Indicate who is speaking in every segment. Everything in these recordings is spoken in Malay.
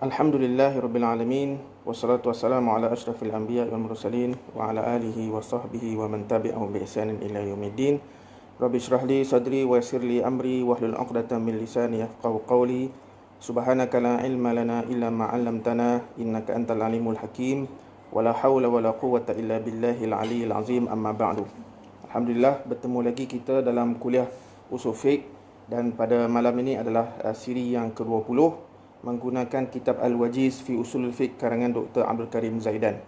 Speaker 1: Alhamdulillahirabbil alamin wassalatu wassalamu ala asyrafil anbiya'i wal mursalin wa ala alihi wa sahbihi wa man tabi'ahum bi ihsanin ila yaumiddin. Rabbi shrah li sadri wa yassir li amri wahlul 'uqdatam min lisani yafqahu qawli. Subhanaka la ilma lana illa ma 'allamtana innaka antal alimul hakim. Wala haula wala quwwata illa billahil aliyyil azim, amma ba'du. Alhamdulillah, bertemu lagi kita dalam kuliah usul fiqh, dan pada malam ini adalah siri yang ke-20 menggunakan kitab Al-Wajiz fi Usulul Fiqh karangan Dr. Abdul Karim Zaidan.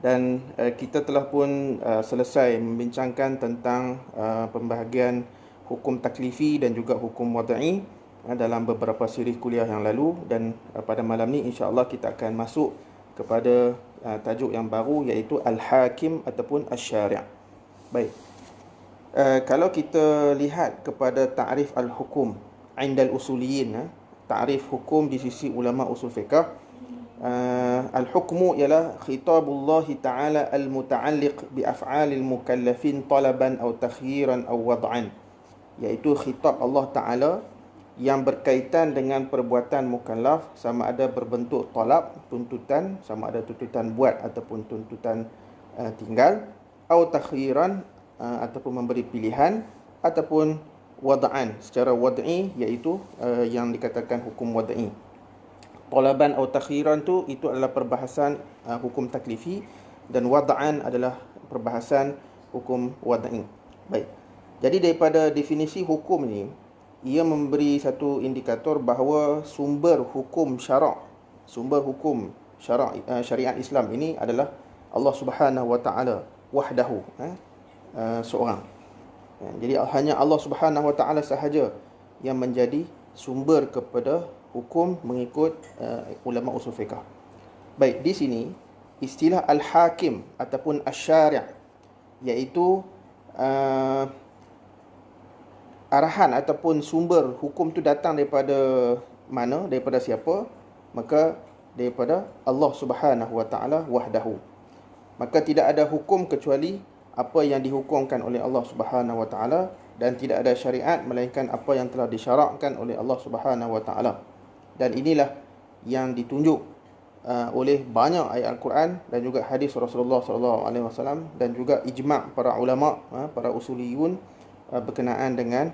Speaker 1: Dan kita telah pun selesai membincangkan tentang pembahagian hukum taklifi dan juga hukum wad'i dalam beberapa siri kuliah yang lalu, dan pada malam ni insya-Allah kita akan masuk kepada tajuk yang baru, iaitu Al-Hakim ataupun Asy-Syari'. Baik. Kalau kita lihat kepada ta'rif al-hukum indal usuliyin, ta'rif hukum di sisi ulama usul fiqh, al-hukmu ialah khitabullah ta'ala al-muta'alliq bi af'alil mukallafin talaban aw takhyiran aw wad'an, iaitu khitab Allah Ta'ala yang berkaitan dengan perbuatan mukallaf, sama ada berbentuk talab, tuntutan, sama ada tuntutan buat ataupun tuntutan tinggal, atau takhyiran, ataupun memberi pilihan, ataupun wad'an secara wad'i, iaitu yang dikatakan hukum wad'i. Talaban atau takhiran itu adalah perbahasan hukum taklifi, dan wad'an adalah perbahasan hukum wad'i. Baik. Jadi daripada definisi hukum ni, ia memberi satu indikator bahawa sumber hukum syariat Islam ini adalah Allah Subhanahu wa taala wahdahu, seorang. Jadi hanya Allah Subhanahu wa taala sahaja yang menjadi sumber kepada hukum mengikut ulama usul fiqh. Baik, di sini istilah al-hakim ataupun asy-syari', iaitu arahan ataupun sumber hukum tu datang daripada mana, daripada siapa? Maka daripada Allah Subhanahu wa taala wahdahu. Maka tidak ada hukum kecuali apa yang dihukumkan oleh Allah Subhanahu wa taala, dan tidak ada syariat melainkan apa yang telah disyarakkan oleh Allah Subhanahu wa taala. Dan inilah yang ditunjuk oleh banyak ayat Al-Quran dan juga hadis Rasulullah sallallahu alaihi wasallam, dan juga ijma' para ulama, para usuliyun berkenaan dengan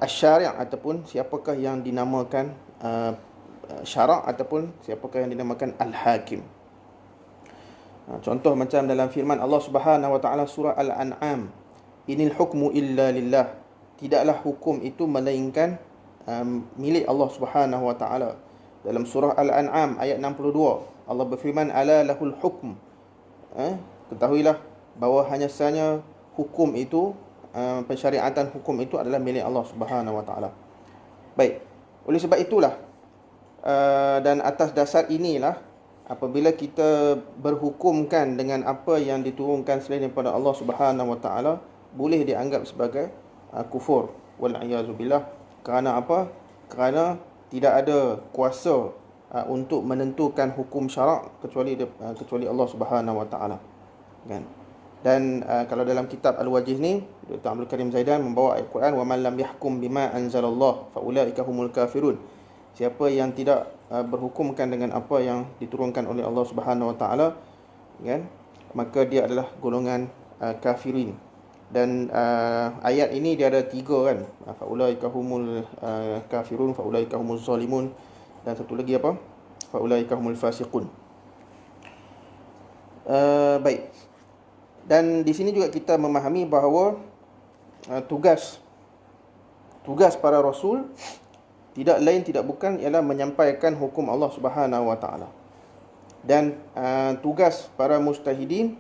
Speaker 1: asy-syari' ataupun siapakah yang dinamakan syarak ataupun siapakah yang dinamakan al-hakim. Contoh macam dalam firman Allah Subhanahu wa taala surah Al-An'am, inil hukmu illa lillah, tidaklah hukum itu melainkan milik Allah Subhanahu wa taala. Dalam surah Al-An'am ayat 62, Allah berfirman, ala lahul hukm, ketahuilah bahawa hanya sahaja hukum itu, pensyariatan hukum itu adalah milik Allah Subhanahu wa taala. Baik, oleh sebab itulah dan atas dasar inilah, apabila kita berhukumkan dengan apa yang diturunkan selain daripada Allah Subhanahu wa taala, boleh dianggap sebagai kufur, wal a'yazu billah. Kerana apa? Kerana tidak ada kuasa untuk menentukan hukum syarak kecuali Allah Subhanahu wa taala, kan? Dan kalau dalam kitab Al-Wajiz ni, Dr. Abdul Karim Zaidan membawa ayat Quran, wa man lam yahkum bima anzalallah fa ulaika humul kafirun. Siapa yang tidak berhukumkan dengan apa yang diturunkan oleh Allah Subhanahu wa taala, kan, maka dia adalah golongan kafirin. Dan ayat ini dia ada 3, kan, faulaika humul kafirun, faulaika humuz zalimun, dan satu lagi apa, faulaika humul fasiqun. Baik. Dan di sini juga kita memahami bahawa tugas para rasul tidak lain tidak bukan ialah menyampaikan hukum Allah Subhanahu wa taala. Dan tugas para mujtahidin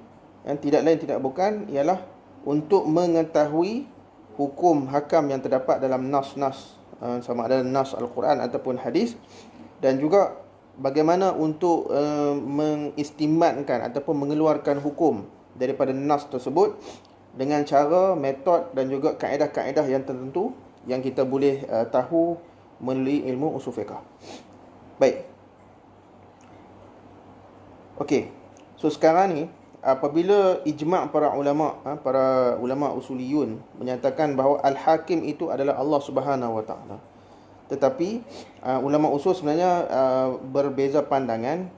Speaker 1: yang tidak lain tidak bukan ialah untuk mengetahui hukum hakam yang terdapat dalam nas-nas, sama ada nas Al-Quran ataupun hadis, dan juga bagaimana untuk mengistimbatkan ataupun mengeluarkan hukum daripada nas tersebut dengan cara, metod dan juga kaedah-kaedah yang tertentu yang kita boleh tahu melalui ilmu usul fiqh. Baik. Okey. So sekarang ni apabila ijma' para ulama usuliyun menyatakan bahawa al-hakim itu adalah Allah Subhanahu wa taala, Tetapi ulama usul sebenarnya berbeza pandangan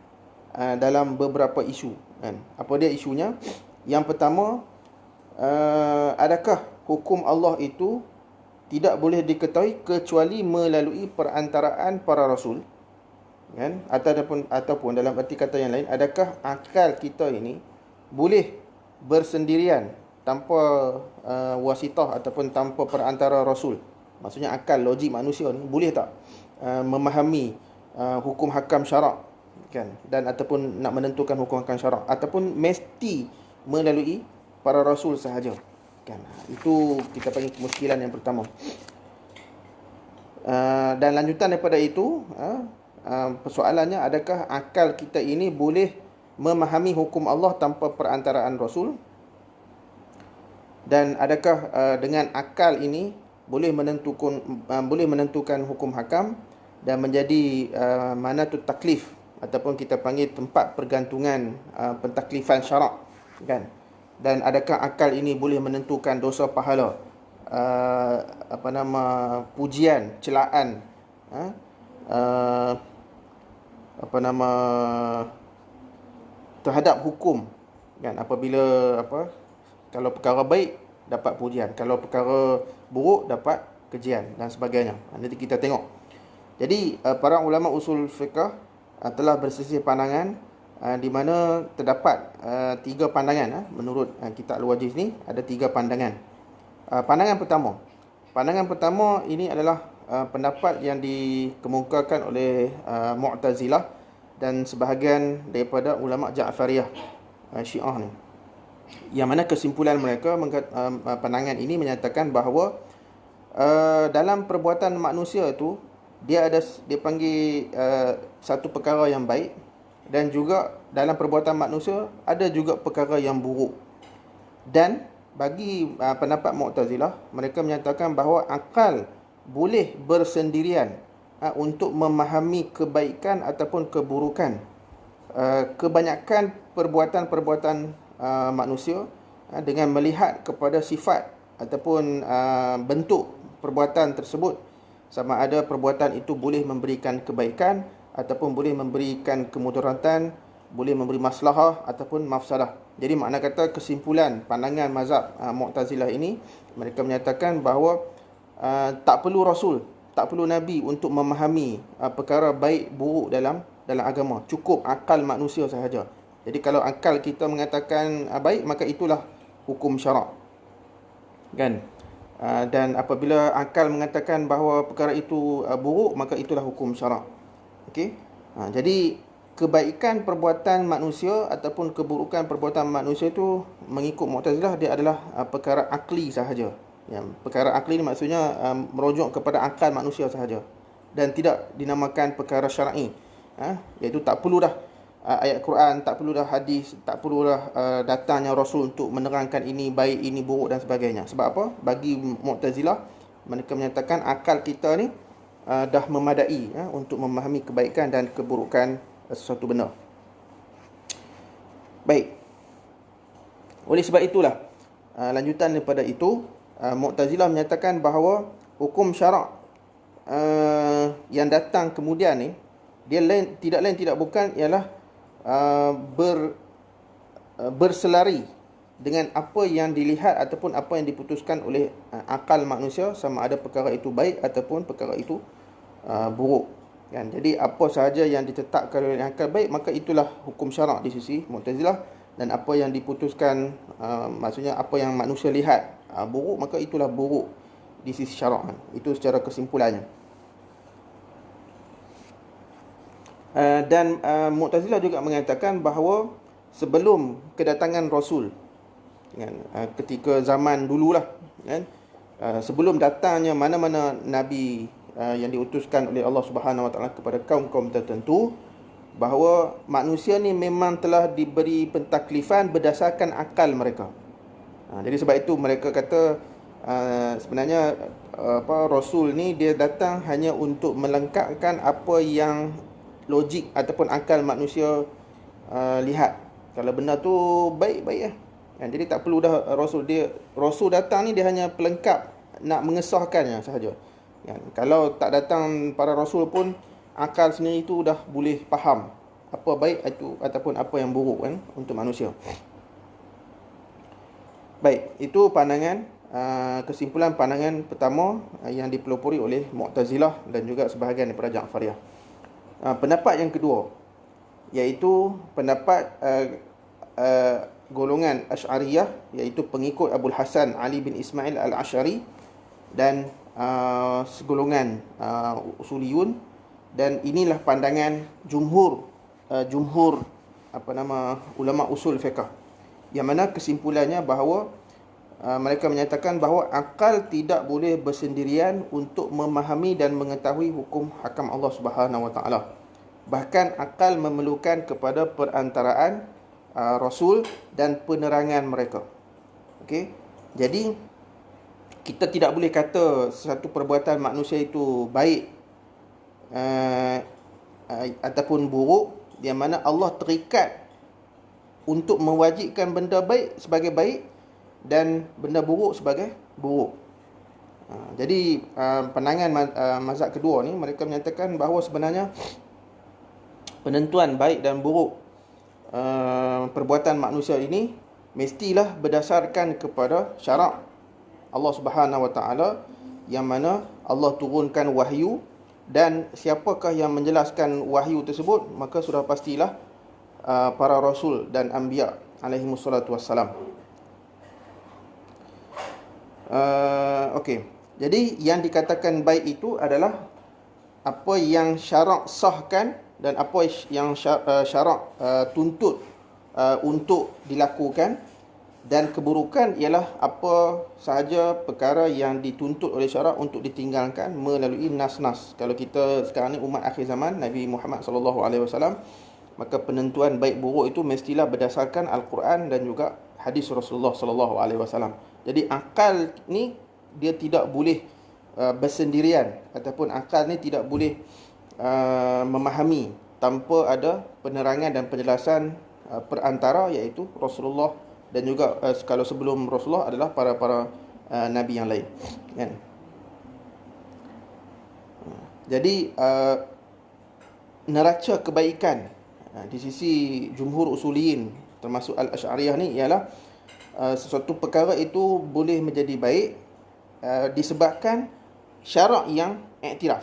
Speaker 1: dalam beberapa isu, kan. Apa dia isunya? Yang pertama, adakah hukum Allah itu tidak boleh diketahui kecuali melalui perantaraan para rasul, kan? Ataupun dalam arti kata yang lain, adakah akal kita ini boleh bersendirian tanpa wasitah ataupun tanpa perantara rasul? Maksudnya akal logik manusia ni boleh tak memahami hukum hakam syarak, kan, dan ataupun nak menentukan hukum hakam syarak, ataupun mesti melalui para rasul sahaja, kan. Itu kita panggil kemuskilan yang pertama. Dan lanjutan daripada itu, persoalannya, adakah akal kita ini boleh memahami hukum Allah tanpa perantaraan rasul, dan adakah dengan akal ini boleh menentukan hukum hakam dan menjadi mana tu taklif, ataupun kita panggil tempat pergantungan pentaklifan syarak, kan. Dan adakah akal ini boleh menentukan dosa pahala, pujian, celaan, terhadap hukum, kan. Apabila kalau perkara baik dapat pujian, kalau perkara buruk dapat kejian dan sebagainya. Nanti kita tengok. Jadi para ulama usul fiqh telah berselisih pandangan, di mana terdapat 3 pandangan. Menurut kitab Al-Wajiz ni ada 3 pandangan. Pandangan pertama ini adalah pendapat yang dikemukakan oleh Mu'tazilah dan sebahagian daripada ulama Ja'fariyah, Syiah ni. Yang mana kesimpulan mereka, pandangan ini menyatakan bahawa dalam perbuatan manusia itu dia panggil satu perkara yang baik, dan juga dalam perbuatan manusia ada juga perkara yang buruk. Dan bagi pendapat Mu'tazilah, mereka menyatakan bahawa akal boleh bersendirian untuk memahami kebaikan ataupun keburukan kebanyakan perbuatan-perbuatan manusia dengan melihat kepada sifat ataupun bentuk perbuatan tersebut, sama ada perbuatan itu boleh memberikan kebaikan ataupun boleh memberikan kemudaratan, boleh memberi maslahah ataupun mafsadah. Jadi makna kata kesimpulan pandangan mazhab Mu'tazilah ini, mereka menyatakan bahawa tak perlu rasul, tak perlu nabi untuk memahami perkara baik buruk dalam agama. Cukup akal manusia sahaja. Jadi kalau akal kita mengatakan baik, maka itulah hukum syarak, kan. Dan apabila akal mengatakan bahawa perkara itu buruk, maka itulah hukum syarak. Okey. Jadi kebaikan perbuatan manusia ataupun keburukan perbuatan manusia itu mengikut Mu'tazilah dia adalah perkara akli sahaja. Ya, perkara akli ni maksudnya merujuk kepada akal manusia sahaja dan tidak dinamakan perkara syar'i. Iaitu tak perlu dah ayat Quran, tak perlu dah hadis, tak perlu dah datangnya Rasul untuk menerangkan ini baik, ini buruk dan sebagainya. Sebab apa? Bagi Mu'tazilah, mereka menyatakan akal kita ni dah memadai untuk memahami kebaikan dan keburukan sesuatu benda. Baik. Oleh sebab itulah, lanjutan daripada itu, Mu'tazilah menyatakan bahawa hukum syarak yang datang kemudian ni, dia tidak bukan ialah berselari dengan apa yang dilihat ataupun apa yang diputuskan oleh akal manusia, sama ada perkara itu baik ataupun perkara itu buruk, kan. Jadi apa sahaja yang ditetapkan oleh akal baik, maka itulah hukum syarak di sisi Mu'tazilah, dan apa yang diputuskan maksudnya apa yang manusia lihat buruk, maka itulah buruk di sisi syarak. Itu secara kesimpulannya. Dan Mu'tazilah juga mengatakan bahawa sebelum kedatangan Rasul, kan, ketika zaman dululah, kan, sebelum datangnya mana-mana Nabi yang diutuskan oleh Allah Subhanahu Wa Taala kepada kaum-kaum tertentu, bahawa manusia ni memang telah diberi pentaklifan berdasarkan akal mereka. Jadi sebab itu mereka kata sebenarnya Rasul ni dia datang hanya untuk melengkapkan apa yang logik ataupun akal manusia lihat. Kalau benda tu baik-baik jadi tak perlu dah Rasul. Rasul datang ni dia hanya pelengkap, nak mengesahkannya sahaja. Kan? Kalau tak datang para rasul pun, akal sendiri itu dah boleh faham apa baik itu ataupun apa yang buruk kan untuk manusia. Baik, itu pandangan kesimpulan pandangan pertama yang dipelopori oleh Mu'tazilah dan juga sebahagian daripada Ja'fariyah. Pendapat yang kedua, iaitu pendapat golongan Asy'ariyah, iaitu pengikut Abul Hasan Ali bin Ismail Al-Asy'ari dan segolongan usuliyun. Dan inilah pandangan jumhur ulama usul fiqh, yang mana kesimpulannya bahawa mereka menyatakan bahawa akal tidak boleh bersendirian untuk memahami dan mengetahui hukum hakam Allah Subhanahu Wa Taala. Bahkan akal memerlukan kepada perantaraan Rasul dan penerangan mereka. Okey. Jadi kita tidak boleh kata satu perbuatan manusia itu baik ataupun buruk, yang mana Allah terikat untuk mewajibkan benda baik sebagai baik dan benda buruk sebagai buruk. Jadi pandangan mazhab kedua ni, mereka menyatakan bahawa sebenarnya penentuan baik dan buruk perbuatan manusia ini mestilah berdasarkan kepada syarak Allah Subhanahu Wa Taala, yang mana Allah turunkan wahyu, dan siapakah yang menjelaskan wahyu tersebut, maka sudah pastilah para rasul dan anbiya alaihimussalatu wassalam. Okey. Jadi yang dikatakan baik itu adalah apa yang syarak sahkan dan apa yang syarak tuntut untuk dilakukan, dan keburukan ialah apa sahaja perkara yang dituntut oleh syarak untuk ditinggalkan melalui nas-nas. Kalau kita sekarang ni umat akhir zaman Nabi Muhammad sallallahu alaihi wasallam, maka penentuan baik buruk itu mestilah berdasarkan Al-Quran dan juga hadis Rasulullah sallallahu alaihi wasallam. Jadi akal ni dia tidak boleh bersendirian, ataupun akal ni tidak boleh memahami tanpa ada penerangan dan penjelasan perantara, iaitu Rasulullah, dan juga kalau sebelum Rasulullah adalah para nabi yang lain, kan? Jadi neraca kebaikan di sisi jumhur usuliyin termasuk Al-Asy'ariyah ni ialah sesuatu perkara itu boleh menjadi baik disebabkan syarak yang iktiraf,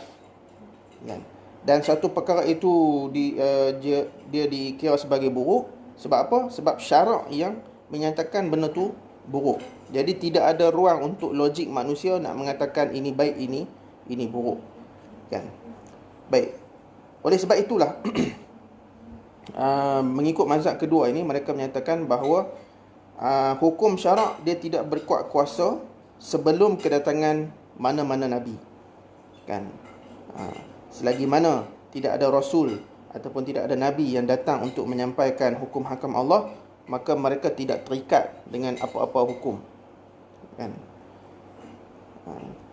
Speaker 1: kan? Dan satu perkara itu dia dikira sebagai buruk sebab apa? Sebab syarak yang menyatakan benda tu buruk. Jadi tidak ada ruang untuk logik manusia nak mengatakan ini baik, ini buruk, kan? Baik. Oleh sebab itulah mengikut mazhab kedua ini, mereka menyatakan bahawa hukum syarak dia tidak berkuat kuasa sebelum kedatangan mana-mana nabi, kan? Selagi mana tidak ada rasul ataupun tidak ada nabi yang datang untuk menyampaikan hukum hakam Allah, maka mereka tidak terikat dengan apa-apa hukum, kan?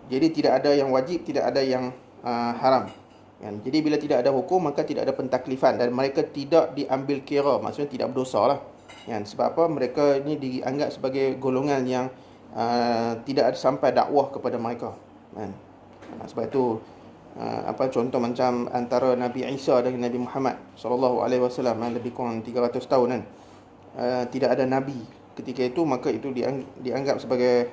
Speaker 1: Jadi tidak ada yang wajib, tidak ada yang haram, kan? Jadi bila tidak ada hukum, maka tidak ada pentaklifan, dan mereka tidak diambil kira, maksudnya tidak berdosa lah, kan? Sebab apa? Mereka ini dianggap sebagai golongan yang tidak ada sampai dakwah kepada mereka, kan? Sebab itu contoh macam antara Nabi Isa dan Nabi Muhammad sallallahu alaihi wasallam, lebih kurang 300 tahun, kan? Tidak ada nabi ketika itu, maka itu dianggap sebagai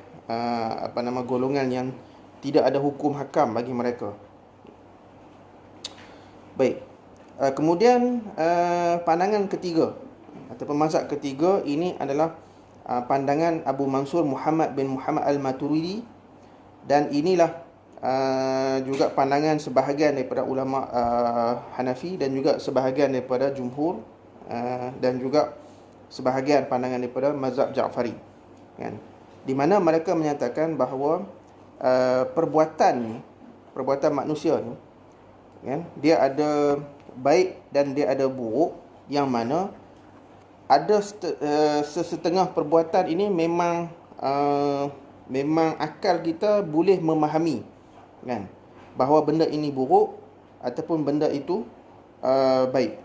Speaker 1: golongan yang tidak ada hukum hakam bagi mereka. Baik. Kemudian pandangan ketiga ataupun mazhab ketiga ini adalah pandangan Abu Mansur Muhammad bin Muhammad Al-Maturidi, dan inilah juga pandangan sebahagian daripada ulama Hanafi dan juga sebahagian daripada jumhur, dan juga sebahagian pandangan daripada mazhab Ja'fari, kan? Di mana mereka menyatakan bahawa perbuatan manusia ni, kan, dia ada baik dan dia ada buruk, yang mana ada sesetengah perbuatan ini memang akal kita boleh memahami, kan, bahawa benda ini buruk ataupun benda itu baik,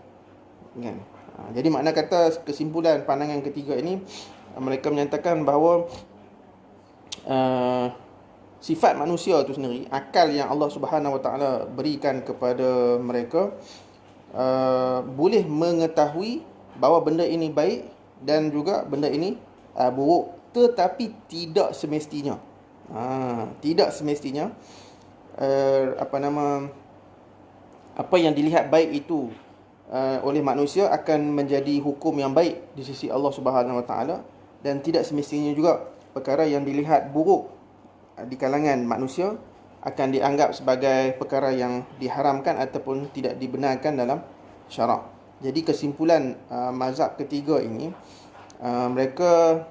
Speaker 1: kan? Jadi makna kata kesimpulan pandangan ketiga ini, mereka menyatakan bahawa sifat manusia tu sendiri, akal yang Allah Subhanahu Wa Taala berikan kepada mereka, boleh mengetahui bahawa benda ini baik dan juga benda ini buruk, tetapi tidak semestinya. Tidak semestinya apa yang dilihat baik itu oleh manusia akan menjadi hukum yang baik di sisi Allah Subhanahu Wa Taala, dan tidak semestinya juga perkara yang dilihat buruk di kalangan manusia akan dianggap sebagai perkara yang diharamkan ataupun tidak dibenarkan dalam syarak. Jadi kesimpulan mazhab ketiga ini, mereka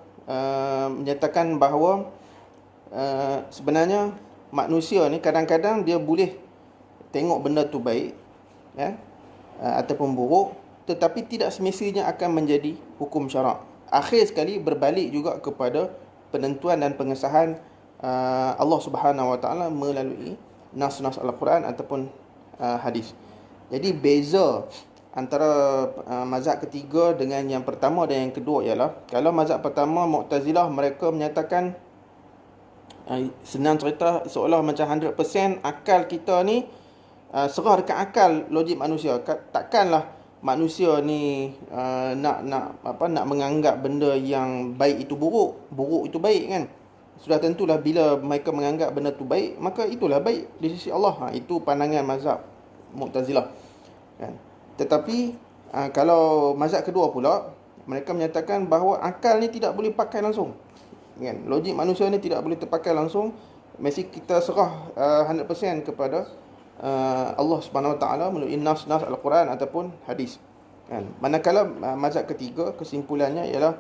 Speaker 1: menyatakan bahawa sebenarnya manusia ni kadang-kadang dia boleh tengok benda tu baik, ataupun buruk, tetapi tidak semestinya akan menjadi hukum syarak. Akhir sekali berbalik juga kepada penentuan dan pengesahan Allah Subhanahu Wa Taala melalui nas-nas Al-Quran ataupun hadis. Jadi beza antara mazhab ketiga dengan yang pertama dan yang kedua ialah, kalau mazhab pertama Mu'tazilah, mereka menyatakan senang cerita seolah macam 100% akal kita ni serah dekat akal logik manusia. Takkanlah manusia ni nak menganggap benda yang baik itu buruk, buruk itu baik kan. Sudah tentulah bila mereka menganggap benda tu baik, maka itulah baik di sisi Allah. Itu pandangan mazhab Mu'tazilah kan. Tetapi kalau mazhab kedua pula, mereka menyatakan bahawa akal ni tidak boleh pakai langsung kan. Logik manusia ni tidak boleh terpakai langsung, mesti kita serah 100% kepada Allah Subhanahu Wa Taala melalui nas-nas Al-Quran ataupun hadis kan. Manakala mazhab ketiga, kesimpulannya ialah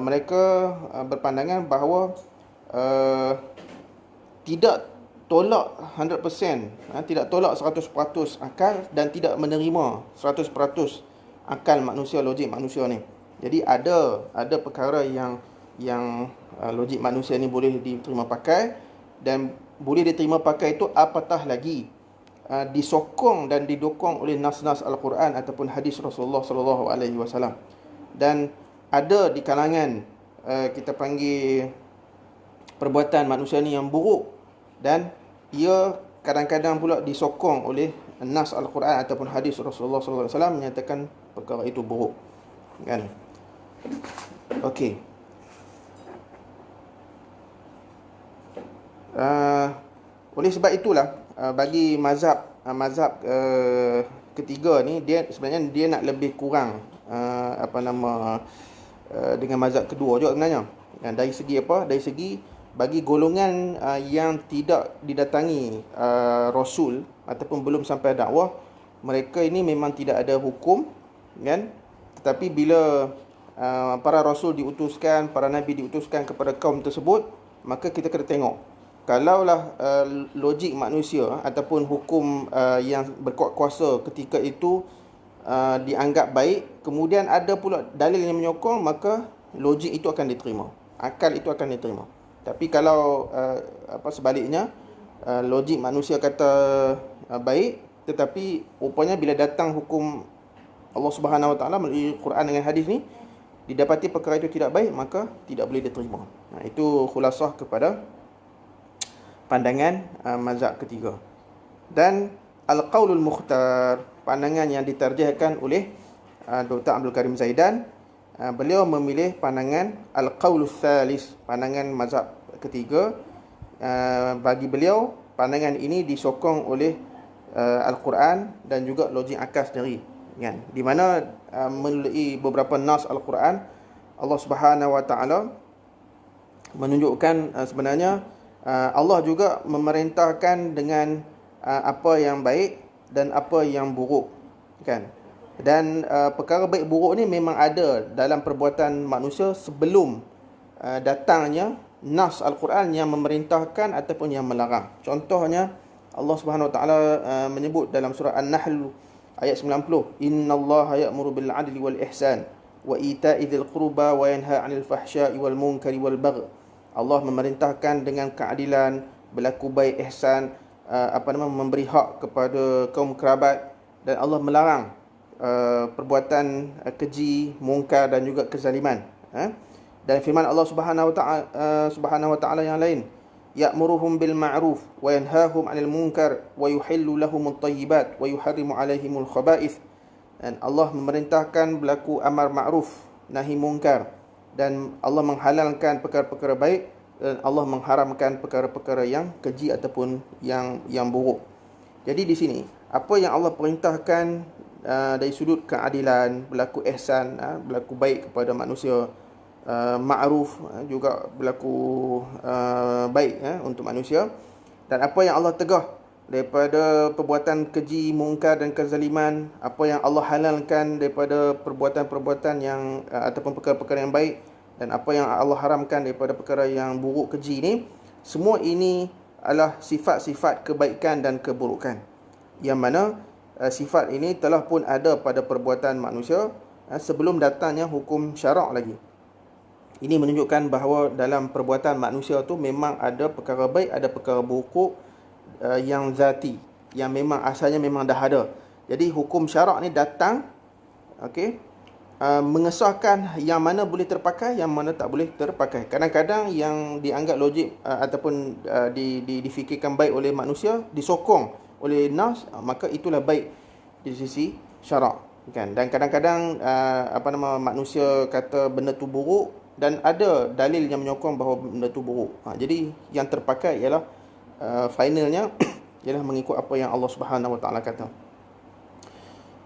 Speaker 1: mereka berpandangan bahawa tidak tolak 100%, tidak tolak 100% akal dan tidak menerima 100% akal manusia, logik manusia ni. Jadi ada perkara yang logik manusia ni boleh diterima pakai, dan boleh diterima pakai itu apatah lagi disokong dan didukung oleh nas-nas Al-Quran ataupun hadis Rasulullah sallallahu alaihi wasallam. Dan ada di kalangan kita panggil perbuatan manusia ni yang buruk, dan ia kadang-kadang pula disokong oleh nas Al-Quran ataupun hadis Rasulullah sallallahu alaihi wasallam menyatakan perkara itu buruk kan. Okey. Oleh sebab itulah bagi mazhab ketiga ni, dia sebenarnya dia nak lebih kurang dengan mazhab kedua juga sebenarnya. Dan dari segi apa? Dari segi bagi golongan yang tidak didatangi Rasul ataupun belum sampai dakwah, mereka ini memang tidak ada hukum kan. Tetapi bila para Rasul diutuskan, para Nabi diutuskan kepada kaum tersebut, maka kita kena tengok, kalaulah logik manusia ataupun hukum yang berkuat kuasa ketika itu dianggap baik, kemudian ada pula dalil yang menyokong, maka logik itu akan diterima, akal itu akan diterima. Tapi kalau sebaliknya, logik manusia kata baik, tetapi rupanya bila datang hukum Allah Subhanahu Wa Taala melalui Quran dengan hadis ni, didapati perkara itu tidak baik, maka tidak boleh diterima. Itu khulasah kepada pandangan mazhab ketiga. Dan Al-Qaulul Mukhtar, pandangan yang diterjemahkan oleh Dr. Abdul Karim Zaidan, beliau memilih pandangan Al-Qaulul Thalis, pandangan mazhab ketiga. Bagi beliau, pandangan ini disokong oleh Al-Quran dan juga logik akal sendiri kan. Di mana melalui beberapa nas Al-Quran, Allah Subhanahu Wa Taala menunjukkan sebenarnya Allah juga memerintahkan dengan apa yang baik dan apa yang buruk kan. Dan perkara baik buruk ni memang ada dalam perbuatan manusia sebelum datangnya nas Al-Quran yang memerintahkan ataupun yang melarang. Contohnya Allah Subhanahu Wa Taala menyebut dalam surah An-Nahl ayat 90, innallaha ya'muru bil 'adli wal ihsan wa ita'i dzil qurba wa yanha 'anil fahsya'i wal munkari wal baghi. Allah memerintahkan dengan keadilan, berlaku baik, ihsan, memberi hak kepada kaum kerabat, dan Allah melarang perbuatan keji, mungkar dan juga kezaliman. Dan firman Allah Subhanahu Wa Taala yang lain, ya'muruhum bil ma'ruf wa yanhahum 'anil munkar wa yuhillu lahumut thayyibat wa yuharrimu 'alaihimul khaba'ith. Dan Allah memerintahkan berlaku amar ma'ruf nahi munkar, dan Allah menghalalkan perkara-perkara baik, dan Allah mengharamkan perkara-perkara yang keji ataupun yang buruk. Jadi di sini apa yang Allah perintahkan dari sudut keadilan, berlaku ihsan, berlaku baik kepada manusia, ma'ruf, juga berlaku baik untuk manusia, dan apa yang Allah tegah daripada perbuatan keji, mungkar dan kezaliman, apa yang Allah halalkan daripada perbuatan-perbuatan yang ataupun perkara-perkara yang baik, dan apa yang Allah haramkan daripada perkara yang buruk, keji ni, semua ini adalah sifat-sifat kebaikan dan keburukan, yang mana sifat ini telah pun ada pada perbuatan manusia sebelum datangnya hukum syarak lagi. Ini menunjukkan bahawa dalam perbuatan manusia tu memang ada perkara baik, ada perkara buruk yang zati, yang memang asalnya memang dah ada. Jadi hukum syarak ni datang, okey, mengesahkan yang mana boleh terpakai, yang mana tak boleh terpakai. Kadang-kadang yang dianggap logik ataupun difikirkan baik oleh manusia, disokong oleh nas, maka itulah baik di sisi syarak, kan. Dan kadang-kadang manusia kata benda tu buruk, dan ada dalil yang menyokong bahawa benda tu buruk. Jadi yang terpakai ialah finalnya ialah mengikut apa yang Allah Subhanahu Wa Taala kata.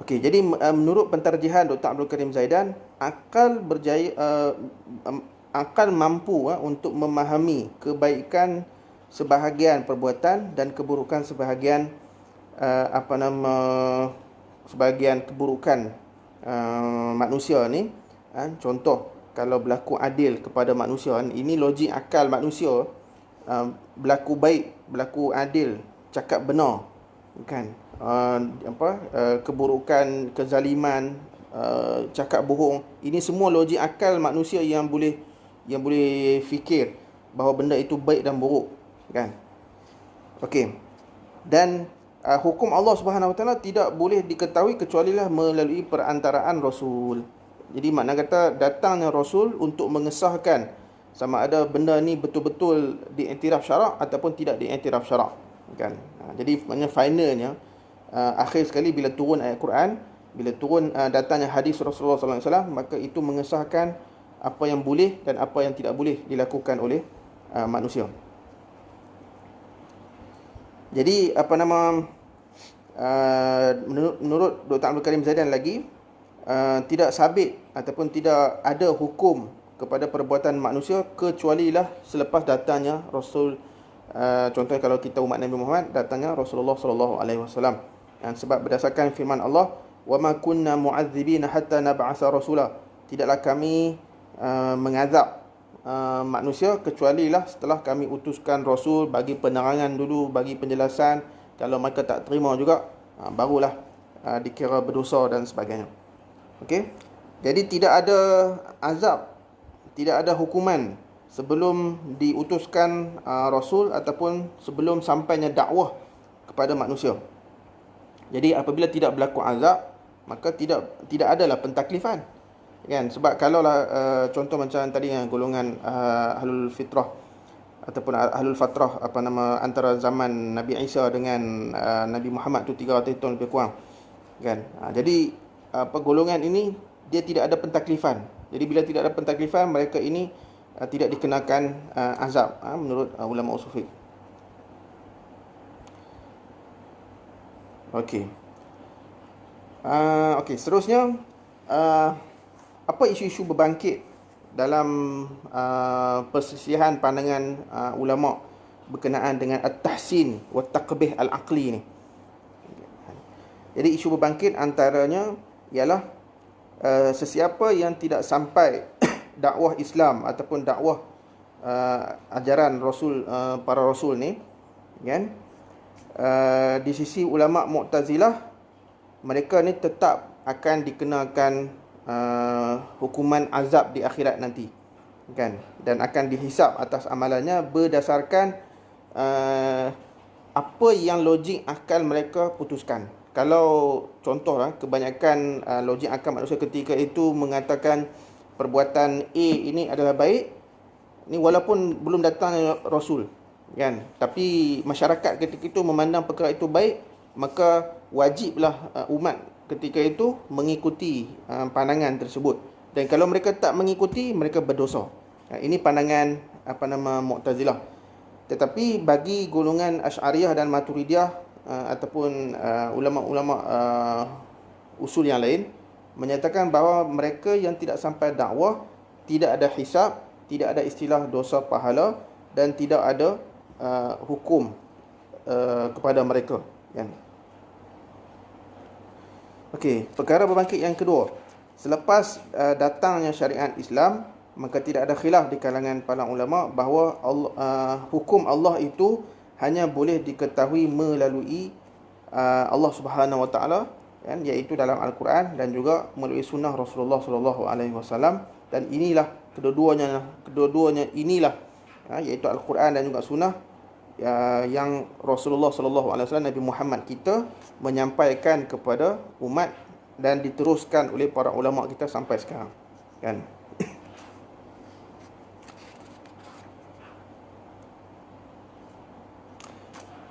Speaker 1: Okey, jadi menurut pentarjihan Dr. Abdul Karim Zaidan, akal mampu untuk memahami kebaikan sebahagian perbuatan dan keburukan sebahagian sebahagian keburukan manusia ni. Contoh, kalau berlaku adil kepada manusia, ini logik akal manusia, berlaku baik, berlaku adil, cakap benar, kan, keburukan, kezaliman, cakap bohong, ini semua logik akal manusia yang boleh fikir bahawa benda itu baik dan buruk, kan. Okey. Dan hukum Allah Subhanahu Wa Taala tidak boleh diketahui kecualilah melalui perantaraan Rasul. Jadi makna kata datangnya Rasul untuk mengesahkan sama ada benda ni betul-betul diiktiraf syarak ataupun tidak diiktiraf syarak, kan. Jadi maknanya finalnya, akhir sekali bila turun ayat Quran, bila turun datangnya hadis Rasulullah sallallahu alaihi wasallam, maka itu mengesahkan apa yang boleh dan apa yang tidak boleh dilakukan oleh manusia. Jadi menurut Dr. Abdul Karim Zaidan lagi, tidak sabit ataupun tidak ada hukum kepada perbuatan manusia kecualilah selepas datangnya Rasul. Contohnya kalau kita umat Nabi Muhammad, datangnya Rasulullah sallallahu alaihi wasallam. Sebab berdasarkan firman Allah, "Wa ma kunna mu'adzibina hatta nab'atha rasula." Tidaklah kami mengazab manusia kecualilah setelah kami utuskan Rasul, bagi penerangan dulu, bagi penjelasan. Kalau mereka tak terima juga, barulah dikira berdosa dan sebagainya. Okey. Jadi tidak ada azab, tidak ada hukuman sebelum diutuskan Rasul ataupun sebelum sampainya dakwah kepada manusia. Jadi apabila tidak berlaku azab, maka tidak adalah pentaklifan, kan. Sebab kalaulah contoh macam tadi yang golongan ahlul fitrah ataupun ahlul fatrah, antara zaman Nabi Isa dengan Nabi Muhammad tu 300 tahun lebih kurang, kan. Jadi golongan ini dia tidak ada pentaklifan. Jadi bila tidak ada pentaklifan, mereka ini tidak dikenakan azab menurut ulama usul fiqh. Okey. Okey, seterusnya apa isu-isu berbangkit dalam perselisihan pandangan ulama berkenaan dengan at-tahsin wa taqbih al-aqli ni. Jadi isu berbangkit antaranya ialah sesiapa yang tidak sampai dakwah Islam ataupun dakwah ajaran Rasul, para Rasul ni, kan, di sisi ulama Mu'tazilah, mereka ni tetap akan dikenakan hukuman azab di akhirat nanti, kan, dan akan dihisap atas amalannya berdasarkan apa yang logik akal mereka putuskan. Kalau contohlah, kebanyakan logik akal manusia ketika itu mengatakan perbuatan A ini adalah baik, ni walaupun belum datang Rasul, kan. Tapi masyarakat ketika itu memandang perkara itu baik, maka wajiblah umat ketika itu mengikuti pandangan tersebut. Dan kalau mereka tak mengikuti, mereka berdosa. Ini pandangan Mu'tazilah. Tetapi bagi golongan Asy'ariyah dan Maturidiyah ataupun ulama-ulama usul yang lain menyatakan bahawa mereka yang tidak sampai dakwah, tidak ada hisab, tidak ada istilah dosa pahala, dan tidak ada hukum kepada mereka, kan. Okey, perkara berbangkit yang kedua. Selepas datangnya syariat Islam, maka tidak ada khilaf di kalangan para ulama bahawa hukum Allah itu hanya boleh diketahui melalui Allah Subhanahu Wa Taala, kan, iaitu dalam Al-Quran dan juga melalui sunnah Rasulullah sallallahu alaihi wasallam. Dan inilah kedua-duanya inilah iaitu Al-Quran dan juga sunnah yang Rasulullah sallallahu alaihi wasallam, Nabi Muhammad kita, menyampaikan kepada umat dan diteruskan oleh para ulama kita sampai sekarang, kan.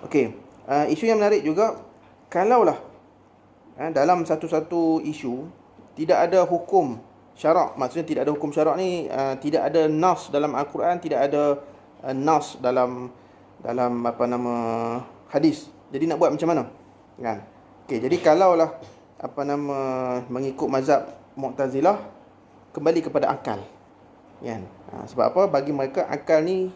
Speaker 1: Okey, isu yang menarik juga, kalaulah dalam satu-satu isu tidak ada hukum syarak, maksudnya tidak ada hukum syarak ni, tidak ada nas dalam Al-Quran, tidak ada nas dalam hadis. Jadi nak buat macam mana, kan? Okey, jadi kalaulah mengikut mazhab Mu'tazilah, kembali kepada akal, kan. Sebab apa? Bagi mereka akal ni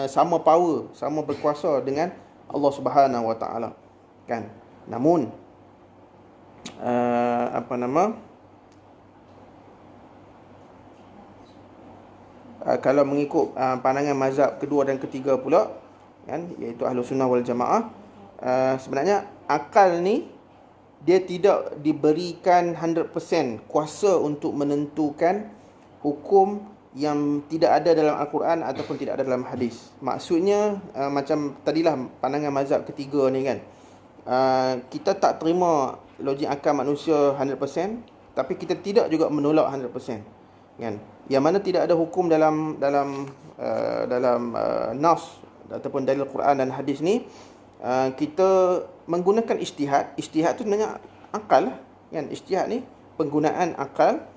Speaker 1: sama power, sama berkuasa dengan Allah Subhanahu Wa Taala, kan. Namun kalau mengikut pandangan mazhab kedua dan ketiga pula, kan, iaitu Ahlus Sunnah wal Jamaah, sebenarnya akal ni dia tidak diberikan 100% kuasa untuk menentukan hukum yang tidak ada dalam Al-Quran ataupun tidak ada dalam hadis. Maksudnya macam tadilah pandangan mazhab ketiga ni, kan, kita tak terima logik akal manusia 100%, tapi kita tidak juga menolak 100%, kan. Yang mana tidak ada hukum dalam nas ataupun dalil Quran dan hadis ni, kita menggunakan ijtihad. Ijtihad tu sebenarnya akal, kan. Ijtihad ni penggunaan akal,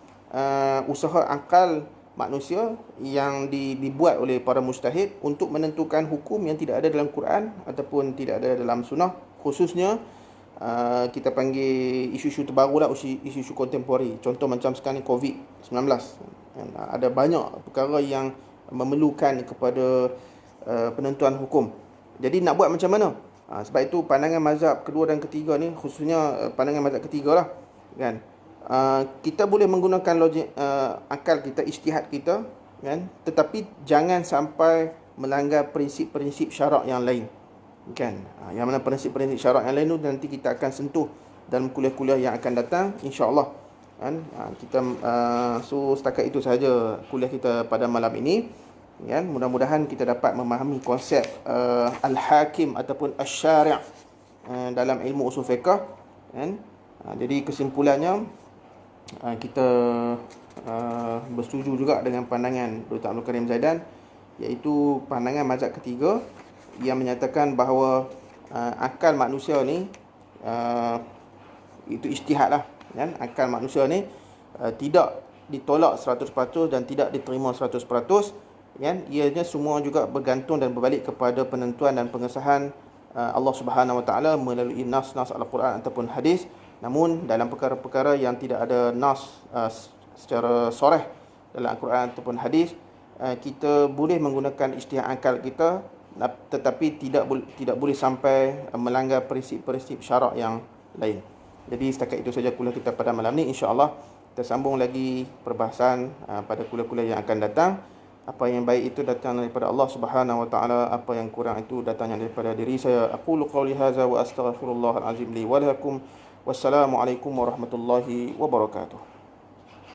Speaker 1: usaha akal manusia yang dibuat oleh para mujtahid untuk menentukan hukum yang tidak ada dalam Quran ataupun tidak ada dalam sunnah. Khususnya kita panggil isu-isu terbaru lah, isu-isu kontemporari. Contoh macam sekarang ni COVID-19, kan. Ada banyak perkara yang memerlukan kepada penentuan hukum. Jadi nak buat macam mana? Sebab itu pandangan mazhab kedua dan ketiga ni, khususnya pandangan mazhab ketiga lah, kan, kita boleh menggunakan logik akal kita, ijtihad kita, kan, tetapi jangan sampai melanggar prinsip-prinsip syarak yang lain, kan. Yang mana prinsip-prinsip syarak yang lain tu nanti kita akan sentuh dalam kuliah-kuliah yang akan datang, insya-Allah, kan. Kita so setakat itu sahaja kuliah kita pada malam ini, kan. Mudah-mudahan kita dapat memahami konsep al-hakim ataupun asy-syari' dalam ilmu usul fiqh, kan. Jadi kesimpulannya, kita bersetuju juga dengan pandangan Dr. Abdul Karim Zaidan, iaitu pandangan mazhab ketiga yang menyatakan bahawa akal manusia ni itu ijtihad lah, kan. Akal manusia ni tidak ditolak 100% dan tidak diterima 100%, kan. Ianya semua juga bergantung dan berbalik kepada penentuan dan pengesahan Allah Subhanahu Wa Taala melalui nas-nas Al-Quran ataupun hadis. Namun dalam perkara-perkara yang tidak ada nas secara soreh dalam Al-Quran ataupun hadis, kita boleh menggunakan ijtihad akal kita, tetapi tidak boleh sampai melanggar prinsip-prinsip syarak yang lain. Jadi setakat itu saja kuliah kita pada malam ni. InsyaAllah kita sambung lagi perbahasan pada kuliah-kuliah yang akan datang. Apa yang baik itu datang daripada Allah Subhanahu Wa Taala, apa yang kurang itu datangnya daripada diri saya. Aqulu qawli hadza wa astaghfirullahal azim li wa lakum. Wassalamualaikum warahmatullahi wabarakatuh.